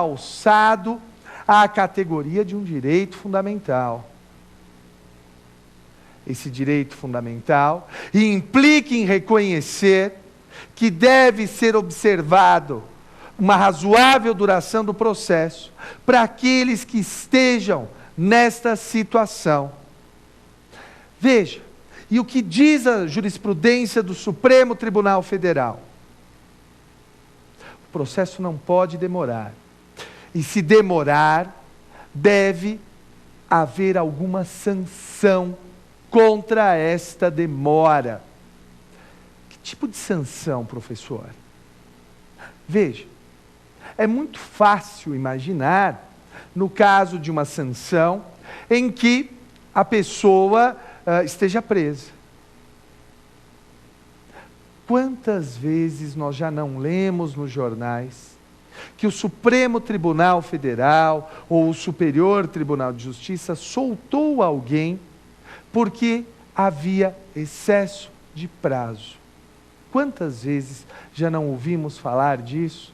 alçado à categoria de um direito fundamental. Esse direito fundamental implica em reconhecer que deve ser observado uma razoável duração do processo para aqueles que estejam nesta situação. Veja, e o que diz a jurisprudência do Supremo Tribunal Federal? O processo não pode demorar. E se demorar, deve haver alguma sanção contra esta demora. Que tipo de sanção, professor? Veja, é muito fácil imaginar, no caso de uma sanção, em que a pessoa esteja presa. Quantas vezes nós já não lemos nos jornais que o Supremo Tribunal Federal ou o Superior Tribunal de Justiça soltou alguém porque havia excesso de prazo? Quantas vezes já não ouvimos falar disso?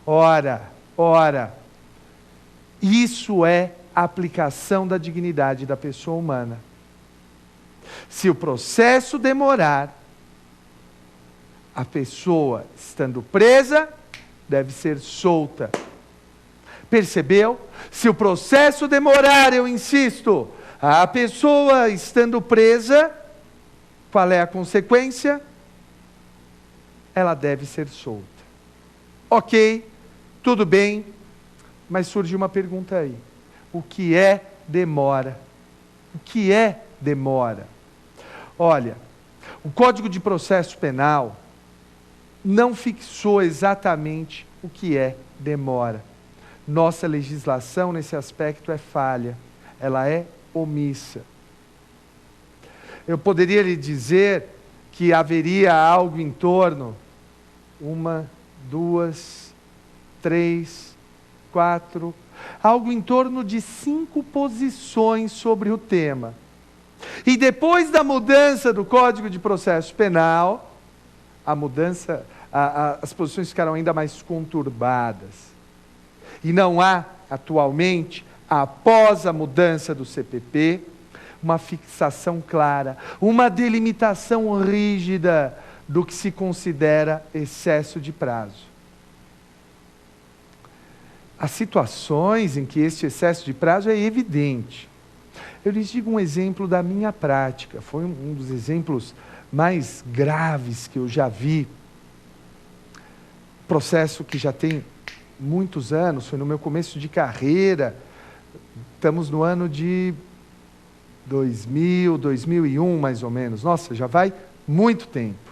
Ora, isso é a aplicação da dignidade da pessoa humana. Se o processo demorar, a pessoa, estando presa, deve ser solta. Percebeu? Se o processo demorar, eu insisto, a pessoa estando presa, qual é a consequência? Ela deve ser solta. Ok, tudo bem, mas surge uma pergunta aí. O que é demora? O que é demora? Olha, o Código de Processo Penal não fixou exatamente o que é demora. Nossa legislação nesse aspecto é falha, ela é omissa. Eu poderia lhe dizer que haveria algo em torno, 1, 2, 3, 4, algo em torno de 5 posições sobre o tema. E depois da mudança do Código de Processo Penal, as posições ficaram ainda mais conturbadas. E não há, atualmente, após a mudança do CPP, uma fixação clara, uma delimitação rígida do que se considera excesso de prazo. Há situações em que este excesso de prazo é evidente. Eu lhes digo um exemplo da minha prática, foi um dos exemplos mais graves que eu já vi. Processo que já tem muitos anos, foi no meu começo de carreira, estamos no ano de 2000, 2001 mais ou menos, nossa, já vai muito tempo.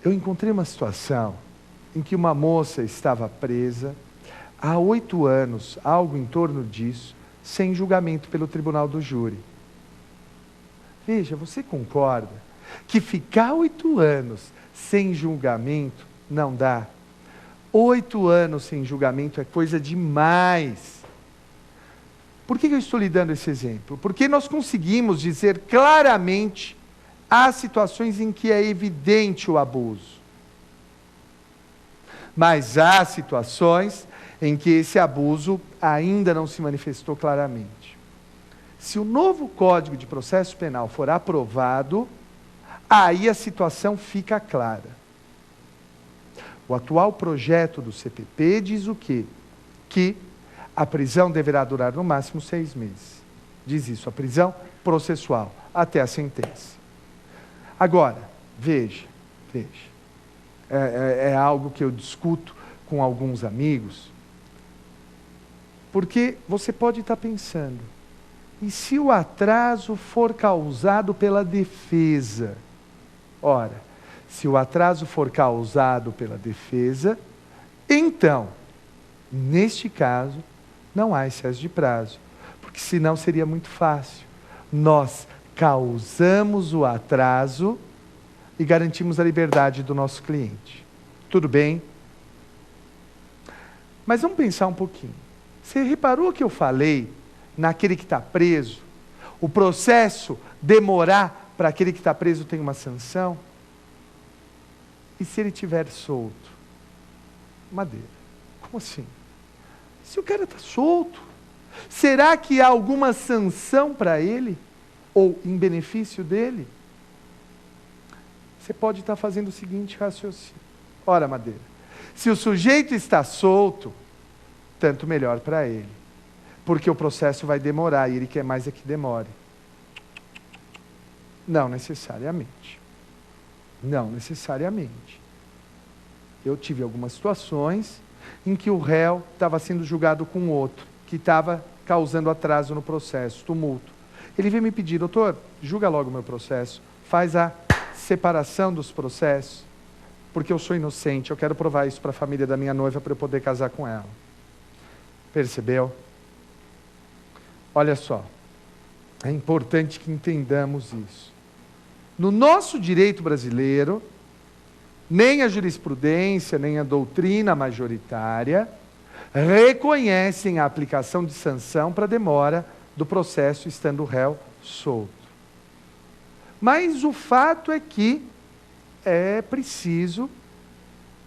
Eu encontrei uma situação em que uma moça estava presa há 8 anos, algo em torno disso, sem julgamento pelo tribunal do júri. Veja, você concorda que ficar 8 anos sem julgamento não dá? 8 anos sem julgamento é coisa demais. Por que eu estou lhe dando esse exemplo? Porque nós conseguimos dizer claramente há situações em que é evidente o abuso. Mas há situações em que esse abuso ainda não se manifestou claramente. Se o novo Código de Processo Penal for aprovado, aí a situação fica clara. O atual projeto do CPP diz o quê? Que a prisão deverá durar no máximo 6 meses. Diz isso, a prisão processual, até a sentença. Agora, veja, é algo que eu discuto com alguns amigos, porque você pode estar pensando, e se o atraso for causado pela defesa? Ora, se o atraso for causado pela defesa, então, neste caso, não há excesso de prazo, porque senão seria muito fácil. Nós causamos o atraso e garantimos a liberdade do nosso cliente. Tudo bem? Mas vamos pensar um pouquinho. Você reparou que eu falei naquele que está preso? O processo demorar para aquele que está preso tem uma sanção? E se ele estiver solto? Madeira. Como assim? Se o cara está solto, será que há alguma sanção para ele? Ou em benefício dele? Você pode estar fazendo o seguinte raciocínio. Ora, Madeira, se o sujeito está solto, tanto melhor para ele. Porque o processo vai demorar e ele quer mais é que demore. Não necessariamente. Não necessariamente. Eu tive algumas situações em que o réu estava sendo julgado com outro, que estava causando atraso no processo, tumulto. Ele veio me pedir, doutor, julga logo o meu processo, faz a separação dos processos, porque eu sou inocente, eu quero provar isso para a família da minha noiva para eu poder casar com ela. Percebeu? Olha só, é importante que entendamos isso. No nosso direito brasileiro, nem a jurisprudência, nem a doutrina majoritária reconhecem a aplicação de sanção para demora do processo estando o réu solto. Mas o fato é que é preciso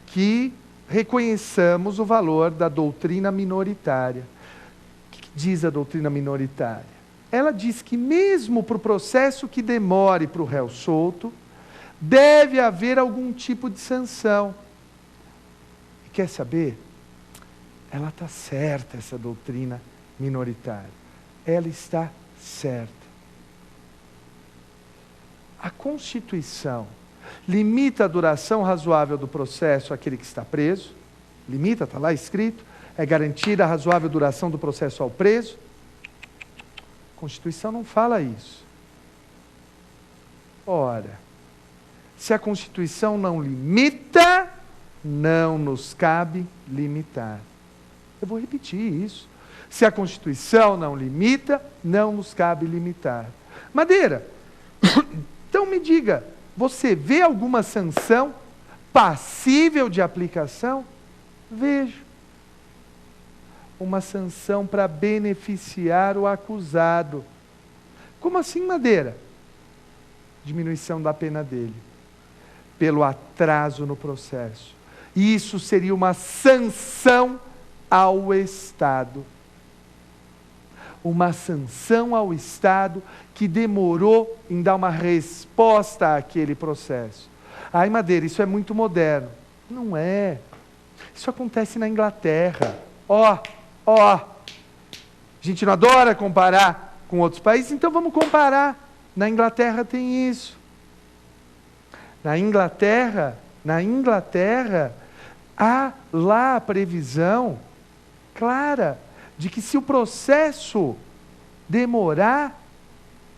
que reconheçamos o valor da doutrina minoritária. O que diz a doutrina minoritária? Ela diz que mesmo para o processo que demore para o réu solto, deve haver algum tipo de sanção. E quer saber? Ela está certa, essa doutrina minoritária. Ela está certa. A Constituição limita a duração razoável do processo àquele que está preso. Limita, está lá escrito. É garantida a razoável duração do processo ao preso. A Constituição não fala isso. Ora, se a Constituição não limita, não nos cabe limitar. Eu vou repetir isso. Se a Constituição não limita, não nos cabe limitar. Madeira, então me diga, você vê alguma sanção passível de aplicação? Vejo. Uma sanção para beneficiar o acusado. Como assim, Madeira? Diminuição da pena dele. Pelo atraso no processo. Isso seria uma sanção ao Estado. Uma sanção ao Estado que demorou em dar uma resposta àquele processo. Ai, Madeira, isso é muito moderno. Não é. Isso acontece na Inglaterra. A gente não adora comparar com outros países, então vamos comparar. Na Inglaterra tem isso. Na Inglaterra, há lá a previsão clara de que se o processo demorar,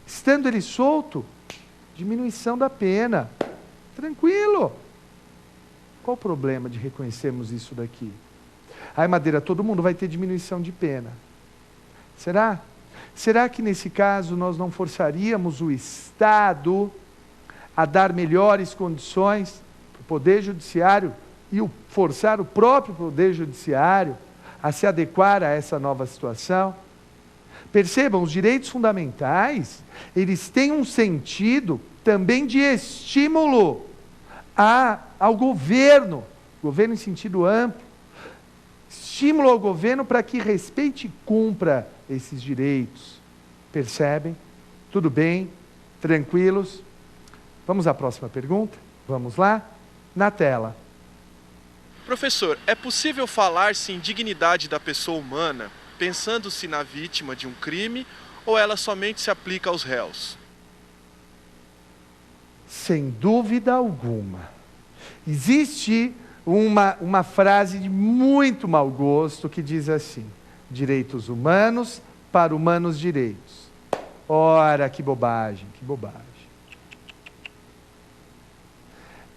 estando ele solto, diminuição da pena. Tranquilo. Qual o problema de reconhecermos isso daqui? Ai, Madeira, todo mundo vai ter diminuição de pena. Será? Será que nesse caso nós não forçaríamos o Estado a dar melhores condições para o Poder Judiciário e forçar o próprio Poder Judiciário a se adequar a essa nova situação? Percebam, os direitos fundamentais, eles têm um sentido também de estímulo ao governo em sentido amplo, estímulo ao governo para que respeite e cumpra esses direitos. Percebem? Tudo bem? Tranquilos? Vamos à próxima pergunta? Vamos lá? Na tela. Professor, é possível falar-se em dignidade da pessoa humana, pensando-se na vítima de um crime, ou ela somente se aplica aos réus? Sem dúvida alguma. Existe uma frase de muito mau gosto que diz assim: direitos humanos para humanos direitos. Ora, que bobagem, que bobagem.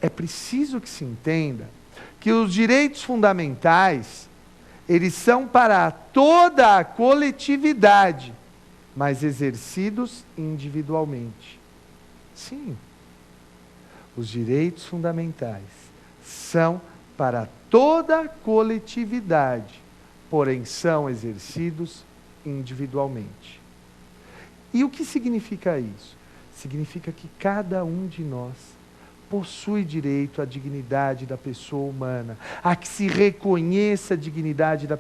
É preciso que se entenda que os direitos fundamentais, eles são para toda a coletividade, mas exercidos individualmente. Sim, os direitos fundamentais são para toda a coletividade, porém são exercidos individualmente. E o que significa isso? Significa que cada um de nós possui direito à dignidade da pessoa humana, a que se reconheça a dignidade da